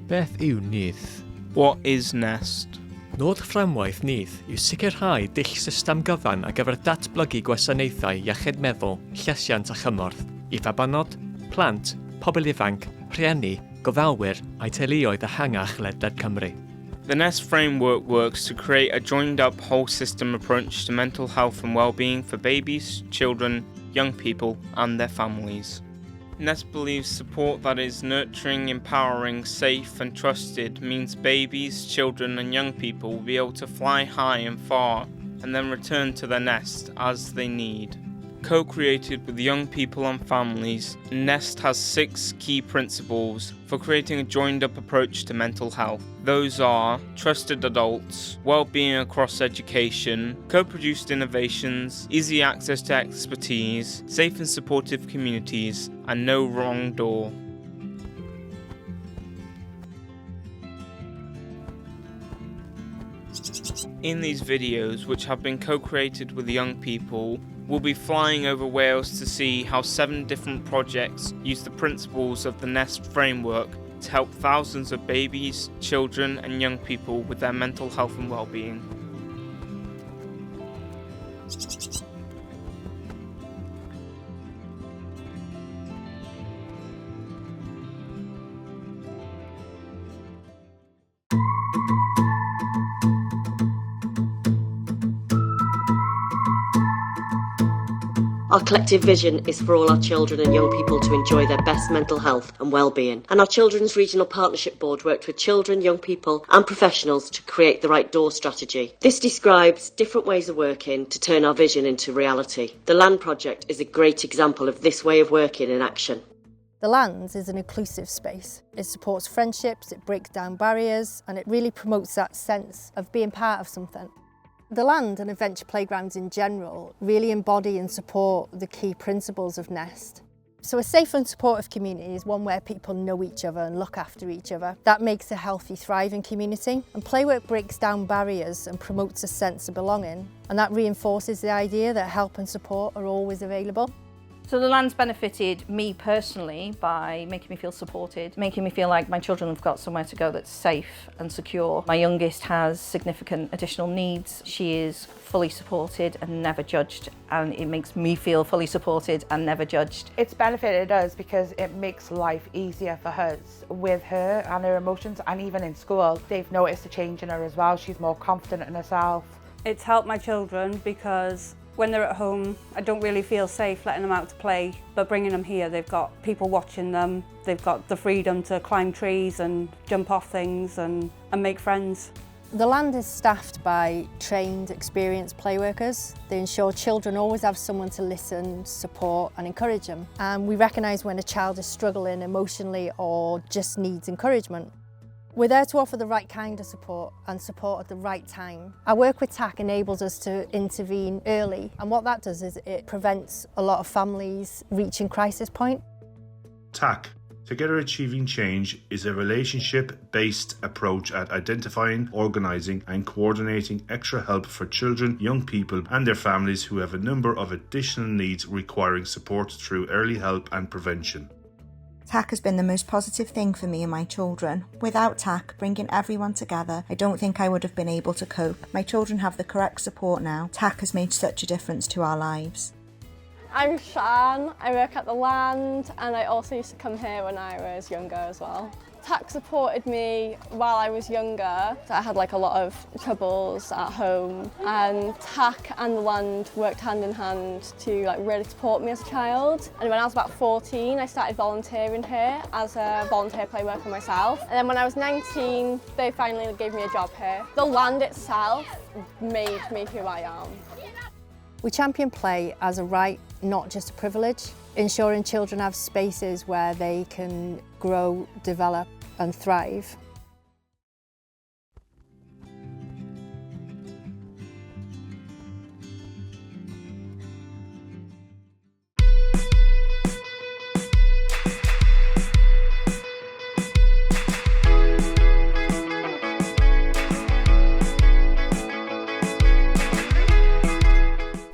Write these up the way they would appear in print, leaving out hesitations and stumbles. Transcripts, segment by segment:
Beth yw Nyth? What is Nest? Nod fframwaith Nyth yw sicrhau dull system gyfan ar gyfer datblygu gwasanaethau iechyd meddwl, llesiant a chymorth i babanod, plant, pobl ifanc, rhieni, gofalwyr a'i teuluoedd ehangach ledled Cymru. The Nest framework works to create a joined-up whole-system approach to mental health and well-being for babies, children, young people and their families. Nest believes support that is nurturing, empowering, safe and trusted means babies, children and young people will be able to fly high and far and then return to their nest as they need. Co-created with young people and families, Nest has 6 key principles for creating a joined-up approach to mental health. Those are trusted adults, well-being across education, co-produced innovations, easy access to expertise, safe and supportive communities, and no wrong door. In these videos, which have been co-created with young people, we'll be flying over Wales to see how 7 different projects use the principles of the Nest framework to help thousands of babies, children and young people with their mental health and well-being. Our collective vision is for all our children and young people to enjoy their best mental health and well-being. And our Children's Regional Partnership Board worked with children, young people and professionals to create the Right Door strategy. This describes different ways of working to turn our vision into reality. The LAND project is a great example of this way of working in action. The LAND is an inclusive space. It supports friendships, it breaks down barriers and it really promotes that sense of being part of something. The LAND and adventure playgrounds in general really embody and support the key principles of Nest. So a safe and supportive community is one where people know each other and look after each other. That makes a healthy, thriving community. And playwork breaks down barriers and promotes a sense of belonging. And that reinforces the idea that help and support are always available. So the LAND's benefited me personally by making me feel supported, making me feel like my children have got somewhere to go that's safe and secure. My youngest has significant additional needs. She is fully supported and never judged, and it makes me feel fully supported and never judged. It's benefited us because it makes life easier for us with her and her emotions, and even in school they've noticed a change in her as well. She's more confident in herself. It's helped my children because when they're at home, I don't really feel safe letting them out to play, but bringing them here, they've got people watching them, they've got the freedom to climb trees and jump off things and make friends. The LAND is staffed by trained, experienced playworkers. They ensure children always have someone to listen, support and encourage them. And we recognise when a child is struggling emotionally or just needs encouragement. We're there to offer the right kind of support and support at the right time. Our work with TAC enables us to intervene early, and what that does is it prevents a lot of families reaching crisis point. TAC, Together Achieving Change, is a relationship-based approach at identifying, organising and coordinating extra help for children, young people and their families who have a number of additional needs requiring support through early help and prevention. TAC has been the most positive thing for me and my children. Without TAC, bringing everyone together, I don't think I would have been able to cope. My children have the correct support now. TAC has made such a difference to our lives. I'm Shan, I work at the LAND and I also used to come here when I was younger as well. TAC supported me while I was younger. I had a lot of troubles at home, and TAC and the LAND worked hand in hand to really support me as a child. And when I was about 14, I started volunteering here as a volunteer play worker myself. And then when I was 19, they finally gave me a job here. The LAND itself made me who I am. We champion play as a right, not just a privilege, ensuring children have spaces where they can grow, develop and thrive.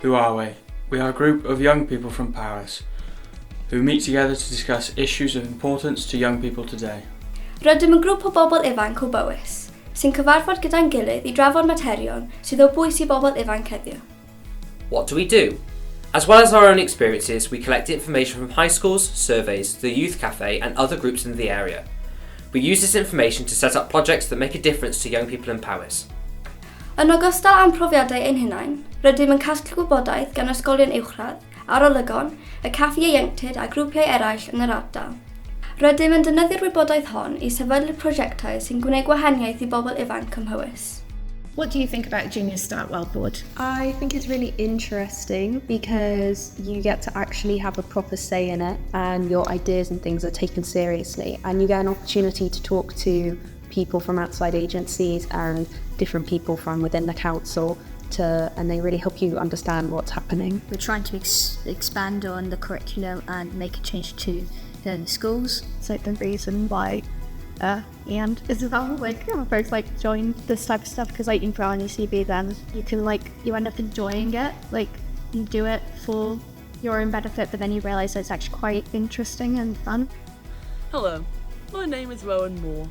Who are we? We are a group of young people from Paris who meet together to discuss issues of importance to young people today. Rydym yn grŵp o bobl ifanc o Bowys, sy'n cyfarfod gyda'n gilydd i drafod materion sydd o bwys i bobl ifanc heddiw. What do we do? As well as our own experiences, we collect information from high schools, surveys, the youth cafe and other groups in the area. We use this information to set up projects that make a difference to young people in Powys. Yn ogystal â'n profiadau ein hunain, rydym yn casglu gwybodaeth gan ysgolion uwchradd, arolygon, y caffi ieuenctid a grwpiau eraill yn yr ardal. Rydym yn defnyddio'r wybodaeth hon i sefydlu prosiectau sy'n gwneud gwahaniaeth i bobl ifanc ym Mhywys. What do you think about Junior Start Well Board? I think it's really interesting because you get to actually have a proper say in it and your ideas and things are taken seriously, and you get an opportunity to talk to people from outside agencies and different people from within the council and they really help you understand what's happening. We're trying to expand on the curriculum and make a change to the schools. So the reason why and Isabel both join this type of stuff because you can put on your CV, then you can you end up enjoying it, you do it for your own benefit, but then you realise that it's actually quite interesting and fun. Hello, my name is Rowan Moore.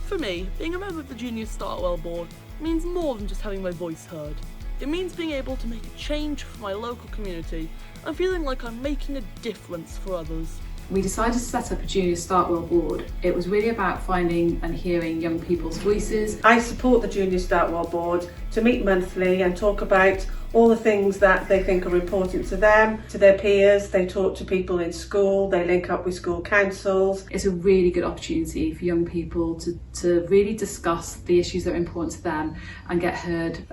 For me, being a member of the Junior Start Well Board means more than just having my voice heard. It means being able to make a change for my local community and feeling like I'm making a difference for others. We decided to set up a Junior Start Well Board. It was really about finding and hearing young people's voices. I support the Junior Start Well Board to meet monthly and talk about all the things that they think are important to them, to their peers. They talk to people in school, they link up with school councils. It's a really good opportunity for young people to really discuss the issues that are important to them and get heard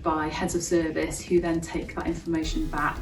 by heads of service who then take that information back.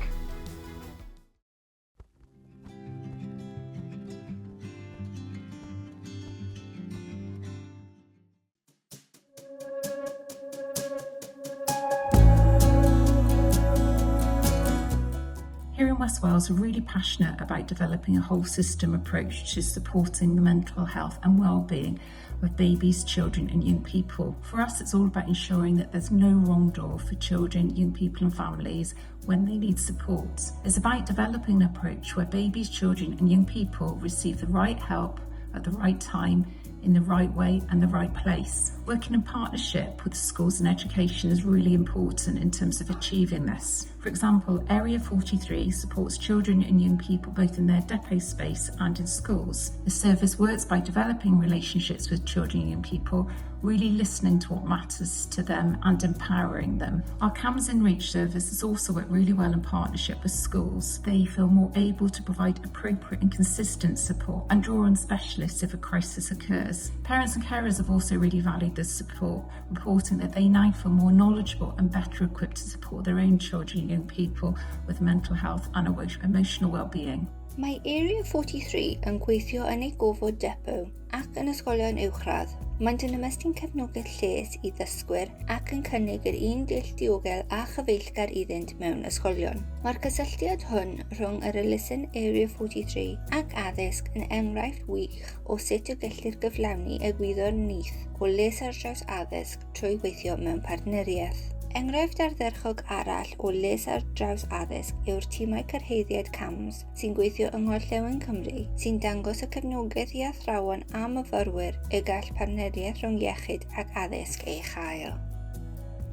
Here in West Wales, we're really passionate about developing a whole system approach to supporting the mental health and well-being of babies, children and young people. For us, it's all about ensuring that there's no wrong door for children, young people and families when they need support. It's about developing an approach where babies, children and young people receive the right help at the right time, in the right way and the right place. Working in partnership with schools and education is really important in terms of achieving this. For example, Area 43 supports children and young people both in their depot space and in schools. The service works by developing relationships with children and young people, really listening to what matters to them and empowering them. Our CAMS in Reach service has also worked really well in partnership with schools. They feel more able to provide appropriate and consistent support and draw on specialists if a crisis occurs. Parents and carers have also really valued this support, reporting that they now feel more knowledgeable and better equipped to support their own children and young people with mental health and emotional well-being. Mae Area 43 yn gweithio yn ei gofod depot ac yn ysgolion uwchradd. Mae'n yn ymestyn cefnogaeth lles i ddysgwyr ac yn cynnig yr un dull diogel a chyfeillgar iddynt mewn ysgolion. Mae'r cysylltiad hwn rhwng yr elusen Area 43 ac addysg yn enghraifft wych o sut y gellir gyflawni egwyddor nyth o les ar draws addysg trwy weithio mewn partneriaeth. Enghraifft ardderchog arall o les ar draws addysg yw'r timau cyrhaeddiad CAMS sy'n gweithio yng Ngorllewin Cymru, sy'n dangos y cefnogaeth i athrawon a myfyrwyr y gall partneriaeth rhwng iechyd ac addysg ei chael.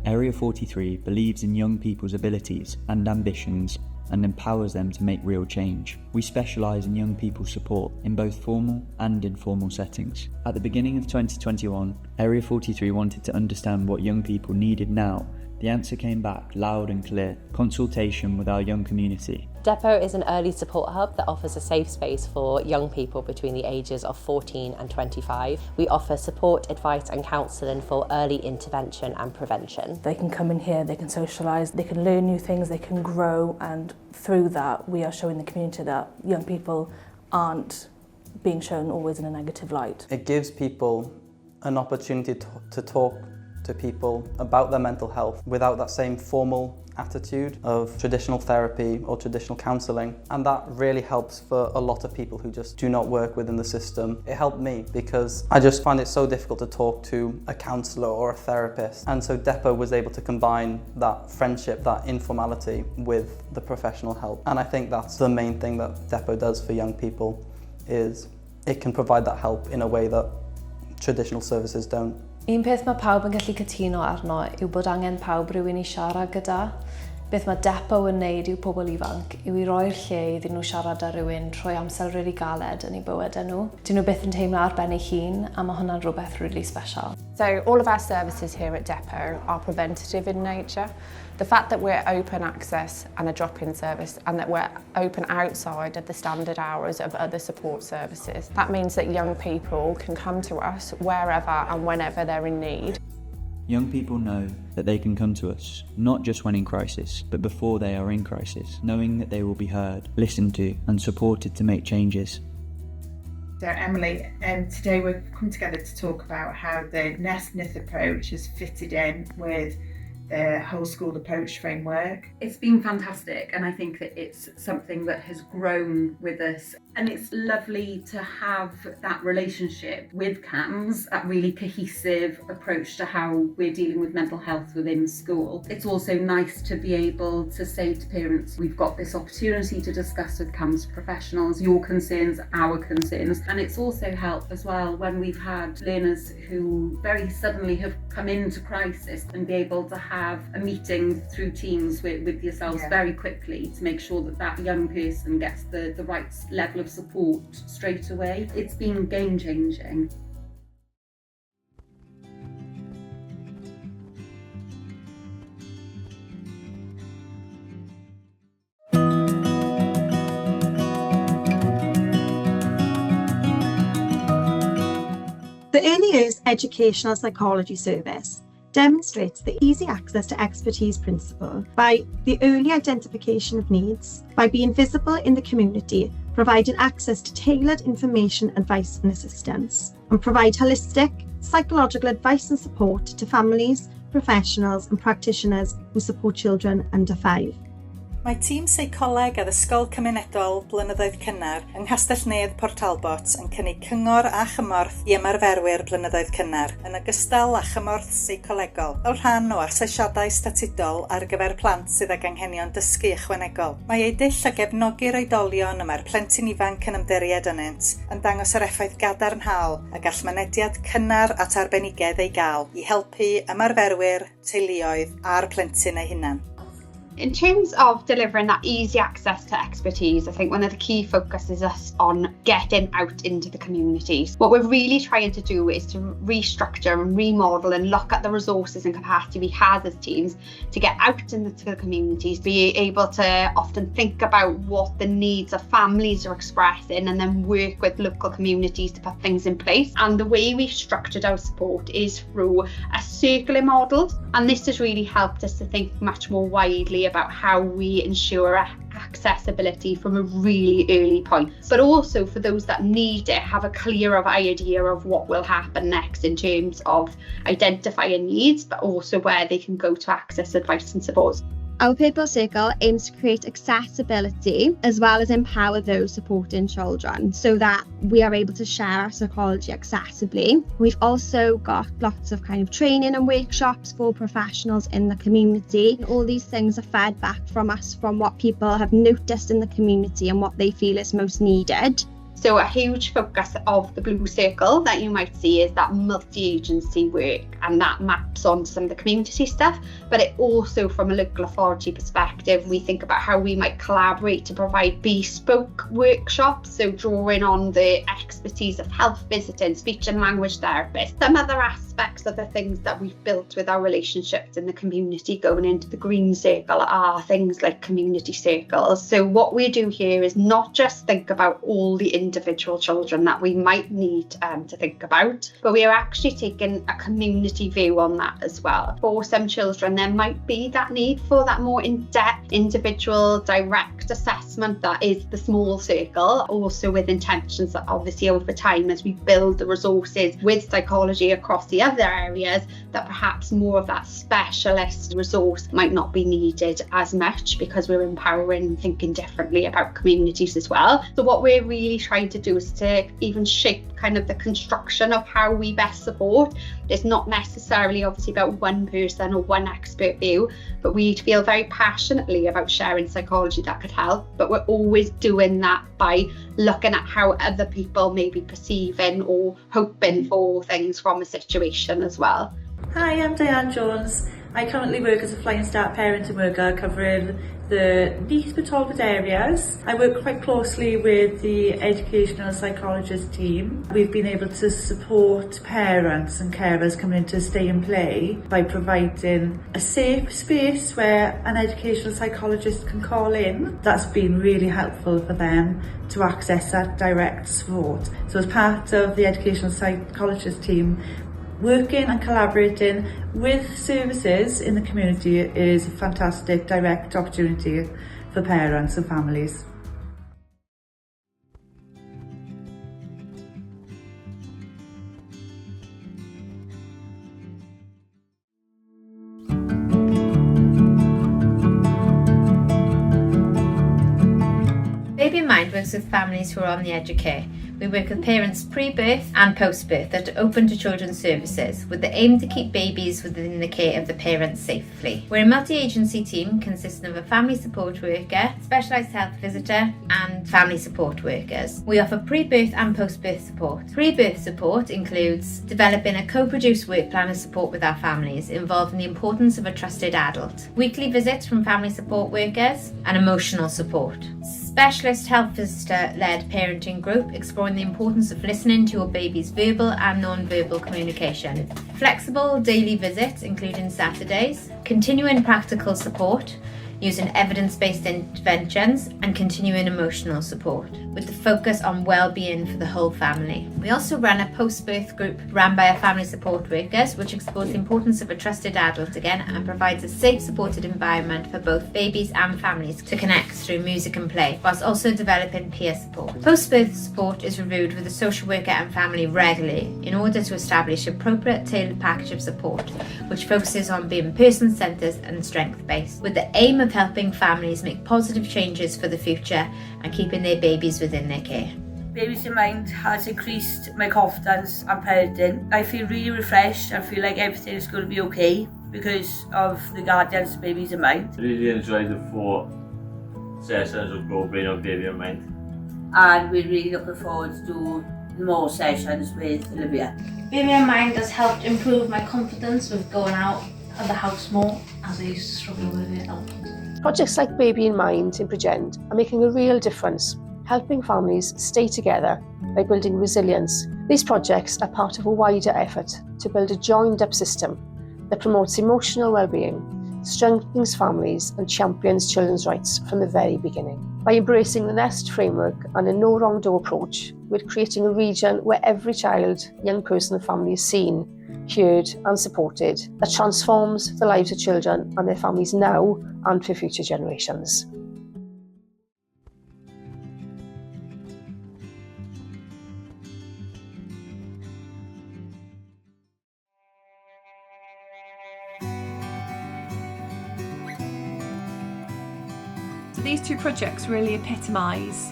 Area 43 believes in young people's abilities and ambitions and empowers them to make real change. We specialise in young people's support in both formal and informal settings. At the beginning of 2021, Area 43 wanted to understand what young people needed now. The answer came back loud and clear: consultation with our young community. Depot is an early support hub that offers a safe space for young people between the ages of 14 and 25. We offer support, advice and counselling for early intervention and prevention. They can come in here, they can socialise, they can learn new things, they can grow, and through that we are showing the community that young people aren't being shown always in a negative light. It gives people an opportunity to talk to people about their mental health without that same formal attitude of traditional therapy or traditional counselling, and that really helps for a lot of people who just do not work within the system. It helped me because I just find it so difficult to talk to a counsellor or a therapist, and so Depot was able to combine that friendship, that informality with the professional help, and I think that's the main thing that Depot does for young people, is it can provide that help in a way that traditional services don't. Un peth mae pawb yn gallu cytuno arno yw bod angen pawb rhywun I siarad gyda. Beth mae Depo yn neud yw pobl ifanc yw I roi'r lle iddyn nhw siarad â rhywun trwy amser really galed yn eu bywydau nhw. Dyn nhw byth yn teimlo ar ben eu hun a mae hwnna'n rhywbeth really special. So all of our services here at Depo are preventative in nature. The fact that we're open access and a drop-in service and that we're open outside of the standard hours of other support services, that means that young people can come to us wherever and whenever they're in need. Young people know that they can come to us, not just when in crisis, but before they are in crisis, knowing that they will be heard, listened to and supported to make changes. So Emily, today we've come together to talk about how the Nest Nith approach has fitted in with the whole school approach framework. It's been fantastic, and I think that it's something that has grown with us, and it's lovely to have that relationship with CAMS, that really cohesive approach to how we're dealing with mental health within school. It's also nice to be able to say to parents, we've got this opportunity to discuss with CAMS professionals your concerns, our concerns, and it's also helped as well when we've had learners who very suddenly have come into crisis and be able to have a meeting through Teams with yourselves very quickly to make sure that that young person gets the right level of support straight away. It's been game-changing. The Early Years Educational Psychology Service demonstrates the easy access to expertise principle by the early identification of needs, by being visible in the community, providing access to tailored information, advice and assistance, and provide holistic psychological advice and support to families, professionals and practitioners who support children under 5. Mae tîm seicoleg a ddysgol cymunedol blynyddoedd cynnar yng Nghastell Nedd Port Talbot yn cynnig cyngor a chymorth I ymarferwyr blynyddoedd cynnar, yn ogystal â chymorth seicolegol, fel rhan o asesiadau statudol ar gyfer plant sydd ag anghenion dysgu ychwanegol. Mae ei dull a gefnogi'r oedolion y mae'r plentyn ifanc yn ymddiried ynynt, yn dangos yr effaith gadarnhaol a gall mynediad cynnar at arbenigedd ei gael I helpu ymarferwyr, teuluoedd a'r plentyn ei hunan. In terms of delivering that easy access to expertise, I think one of the key focuses us on getting out into the communities. What we're really trying to do is to restructure and remodel and look at the resources and capacity we have as teams to get out into the communities, be able to often think about what the needs of families are expressing and then work with local communities to put things in place. And the way we've structured our support is through a circular model, and this has really helped us to think much more widely about how we ensure accessibility from a really early point, but also for those that need it, have a clearer idea of what will happen next in terms of identifying needs, but also where they can go to access advice and support. Our Purple Circle aims to create accessibility as well as empower those supporting children so that we are able to share our psychology accessibly. We've also got lots of kind of training and workshops for professionals in the community. All these things are fed back from us from what people have noticed in the community and what they feel is most needed. So a huge focus of the Blue Circle that you might see is that multi-agency work, and that maps onto some of the community stuff, but it also from a local authority perspective we think about how we might collaborate to provide bespoke workshops, so drawing on the expertise of health visiting, speech and language therapists. Some other aspects of the things that we've built with our relationships in the community going into the Green Circle are things like community circles. So what we do here is not just think about all the individual children that we might need to think about, but we are actually taking a community view on that as well. For some children there might be that need for that more in-depth individual direct assessment that is the small circle, also with intentions that obviously over time as we build the resources with psychology across the other areas, that perhaps more of that specialist resource might not be needed as much because we're empowering and thinking differently about communities as well. So what we're really trying tried to do is to even shape kind of the construction of how we best support. It's not necessarily obviously about one person or one expert view, but we feel very passionately about sharing psychology that could help, but we're always doing that by looking at how other people may be perceiving or hoping for things from a situation as well. Hi, I'm Diane Jones. I currently work as a Flying Start parenting worker covering the Neath but Talbot areas. I work quite closely with the educational psychologist team. We've been able to support parents and carers coming into Stay and Play by providing a safe space where an educational psychologist can call in. That's been really helpful for them to access that direct support. So as part of the educational psychologist team, working and collaborating with services in the community is a fantastic direct opportunity for parents and families. Baby in Mind works with families who are on the edge of care. We work with parents pre-birth and post-birth that are open to children's services with the aim to keep babies within the care of the parents safely. We're a multi-agency team consisting of a family support worker, specialised health visitor and family support workers. We offer pre-birth and post-birth support. Pre-birth support includes developing a co-produced work plan of support with our families involving the importance of a trusted adult, weekly visits from family support workers and emotional support. Specialist health visitor-led parenting group exploring the importance of listening to your baby's verbal and non-verbal communication. Flexible daily visits including Saturdays, continuing practical support using evidence-based interventions and continuing emotional support with the focus on well-being for the whole family. We also run a post-birth group run by our family support workers which explores the importance of a trusted adult again and provides a safe supported environment for both babies and families to connect through music and play whilst also developing peer support. Post-birth support is reviewed with a social worker and family regularly in order to establish an appropriate tailored package of support which focuses on being person-centred and strength-based with the aim of helping families make positive changes for the future and keeping their babies within their care. Babies in Mind has increased my confidence and parenting. I feel really refreshed. I feel like everything is going to be okay because of the guardians of Babies in Mind. I really enjoyed the 4 sessions of Go-Brain of Baby in Mind. And we're really looking forward to more sessions with Olivia. Baby in Mind has helped improve my confidence with going out of the house more as I used to struggle with it a lot. Projects like Baby in Mind in Bridgend are making a real difference, helping families stay together by building resilience. These projects are part of a wider effort to build a joined-up system that promotes emotional well-being, strengthens families and champions children's rights from the very beginning. By embracing the NEST framework and a no wrong door approach, we're creating a region where every child, young person and family is seen, heard and supported that transforms the lives of children and their families now and for future generations. So these 2 projects really epitomise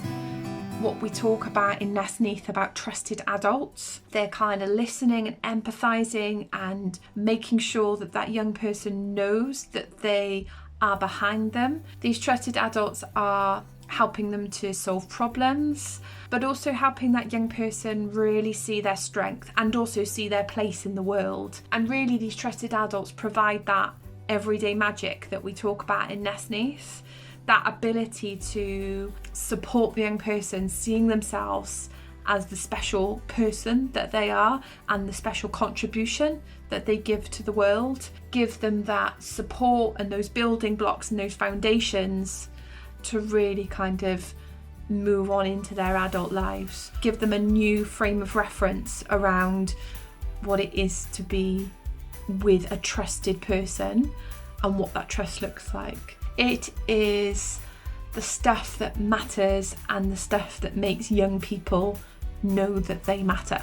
what we talk about in Nest Neath about trusted adults. They're kind of listening and empathising and making sure that that young person knows that they are behind them. These trusted adults are helping them to solve problems, but also helping that young person really see their strength and also see their place in the world. And really these trusted adults provide that everyday magic that we talk about in Nest Neath. That ability to support the young person, seeing themselves as the special person that they are and the special contribution that they give to the world. Give them that support and those building blocks and those foundations to really kind of move on into their adult lives. Give them a new frame of reference around what it is to be with a trusted person and what that trust looks like. It is the stuff that matters and the stuff that makes young people know that they matter.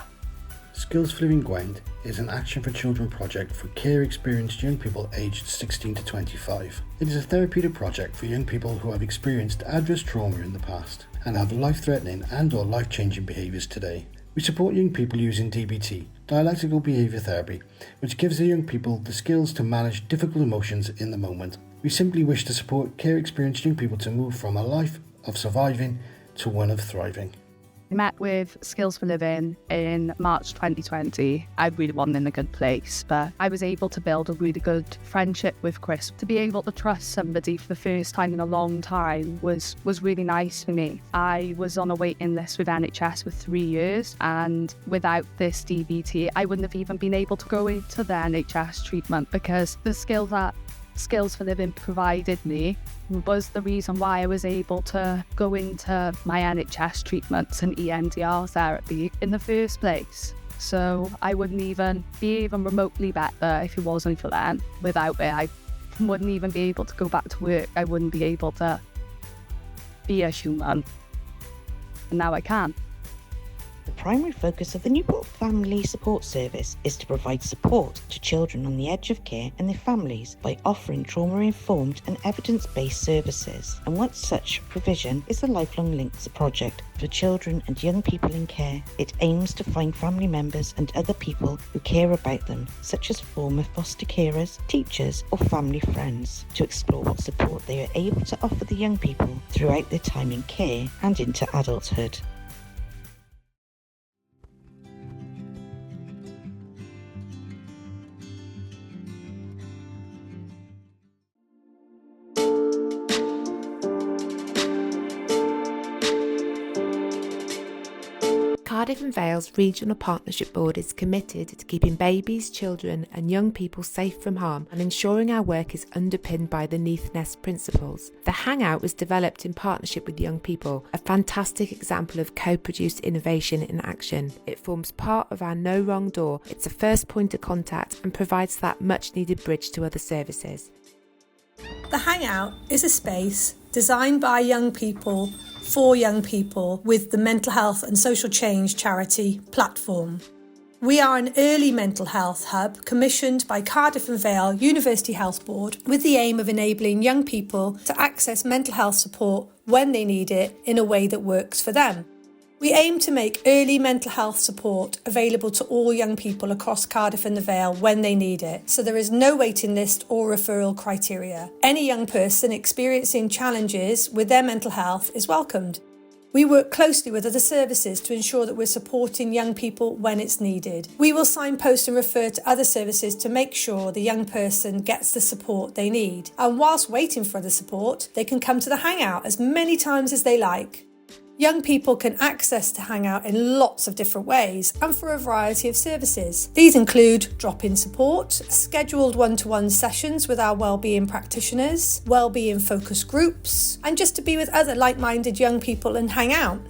Skills for Living Gwent is an Action for Children project for care experienced young people aged 16 to 25. It is a therapeutic project for young people who have experienced adverse trauma in the past and have life-threatening and or life-changing behaviours today. We support young people using DBT, dialectical behaviour therapy, which gives the young people the skills to manage difficult emotions in the moment. We simply wish to support care-experienced young people to move from a life of surviving to one of thriving. I met with Skills for Living in March 2020. I really wasn't in a good place, but I was able to build a really good friendship with Chris. To be able to trust somebody for the first time in a long time was really nice for me. I was on a waiting list with NHS for 3 years, and without this DBT, I wouldn't have even been able to go into the NHS treatment, because the skills that Skills for Living provided me was the reason why I was able to go into my NHS treatments and EMDR therapy in the first place. So I wouldn't even be even remotely better if it wasn't for them. Without it, I wouldn't even be able to go back to work. I wouldn't be able to be a human. And now I can. The primary focus of the Newport Family Support Service is to provide support to children on the edge of care and their families by offering trauma-informed and evidence-based services. And one such provision is the Lifelong Links project for children and young people in care. It aims to find family members and other people who care about them, such as former foster carers, teachers or family friends, to explore what support they are able to offer the young people throughout their time in care and into adulthood. Cardiff and Vale's Regional Partnership Board is committed to keeping babies, children and young people safe from harm and ensuring our work is underpinned by the Neath Nest principles. The Hangout was developed in partnership with young people, a fantastic example of co-produced innovation in action. It forms part of our No Wrong Door. It's a first point of contact and provides that much needed bridge to other services. The Hangout is a space designed by young people for young people with the Mental Health and Social Change charity platform. We are an early mental health hub commissioned by Cardiff and Vale University Health Board with the aim of enabling young people to access mental health support when they need it in a way that works for them. We aim to make early mental health support available to all young people across Cardiff and the Vale when they need it, so there is no waiting list or referral criteria. Any young person experiencing challenges with their mental health is welcomed. We work closely with other services to ensure that we're supporting young people when it's needed. We will signpost and refer to other services to make sure the young person gets the support they need. And whilst waiting for the support, they can come to the Hangout as many times as they like. Young people can access the Hangout in lots of different ways and for a variety of services. These include drop-in support, scheduled one-to-one sessions with our wellbeing practitioners, wellbeing focus groups, and just to be with other like-minded young people and hang out.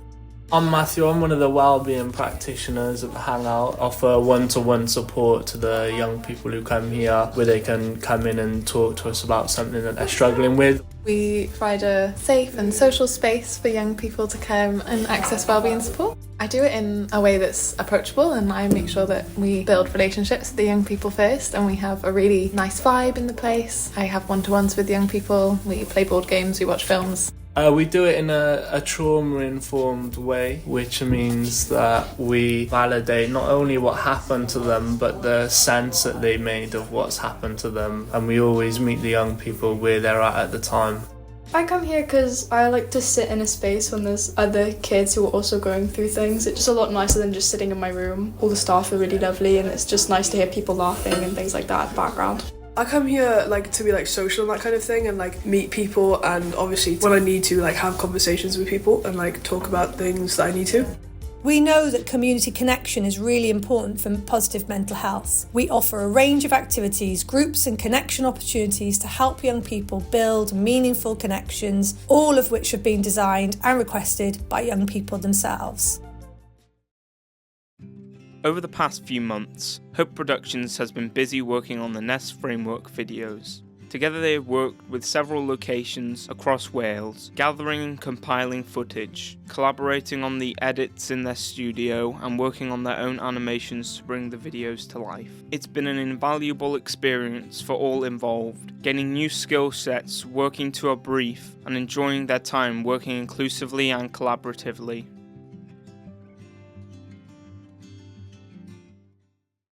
I'm Matthew, I'm one of the wellbeing practitioners at the Hangout. Offer one-to-one support to the young people who come here, where they can come in and talk to us about something that they're struggling with. We provide a safe and social space for young people to come and access wellbeing support. I do it in a way that's approachable, and I make sure that we build relationships with the young people first, and we have a really nice vibe in the place. I have one-to-ones with young people, we play board games, we watch films. We do it in a trauma-informed way, which means that we validate not only what happened to them, but the sense that they made of what's happened to them. And we always meet the young people where they're at the time. I come here because I like to sit in a space when there's other kids who are also going through things. It's just a lot nicer than just sitting in my room. All the staff are really lovely, and it's just nice to hear people laughing and things like that in the background. I come here to be social and that kind of thing, and meet people, and obviously when I need to have conversations with people and talk about things that I need to. We know that community connection is really important for positive mental health. We offer a range of activities, groups and connection opportunities to help young people build meaningful connections, all of which have been designed and requested by young people themselves. Over the past few months, Hope Productions has been busy working on the Nest Framework videos. Together they have worked with several locations across Wales, gathering and compiling footage, collaborating on the edits in their studio and working on their own animations to bring the videos to life. It's been an invaluable experience for all involved, gaining new skill sets, working to a brief and enjoying their time working inclusively and collaboratively.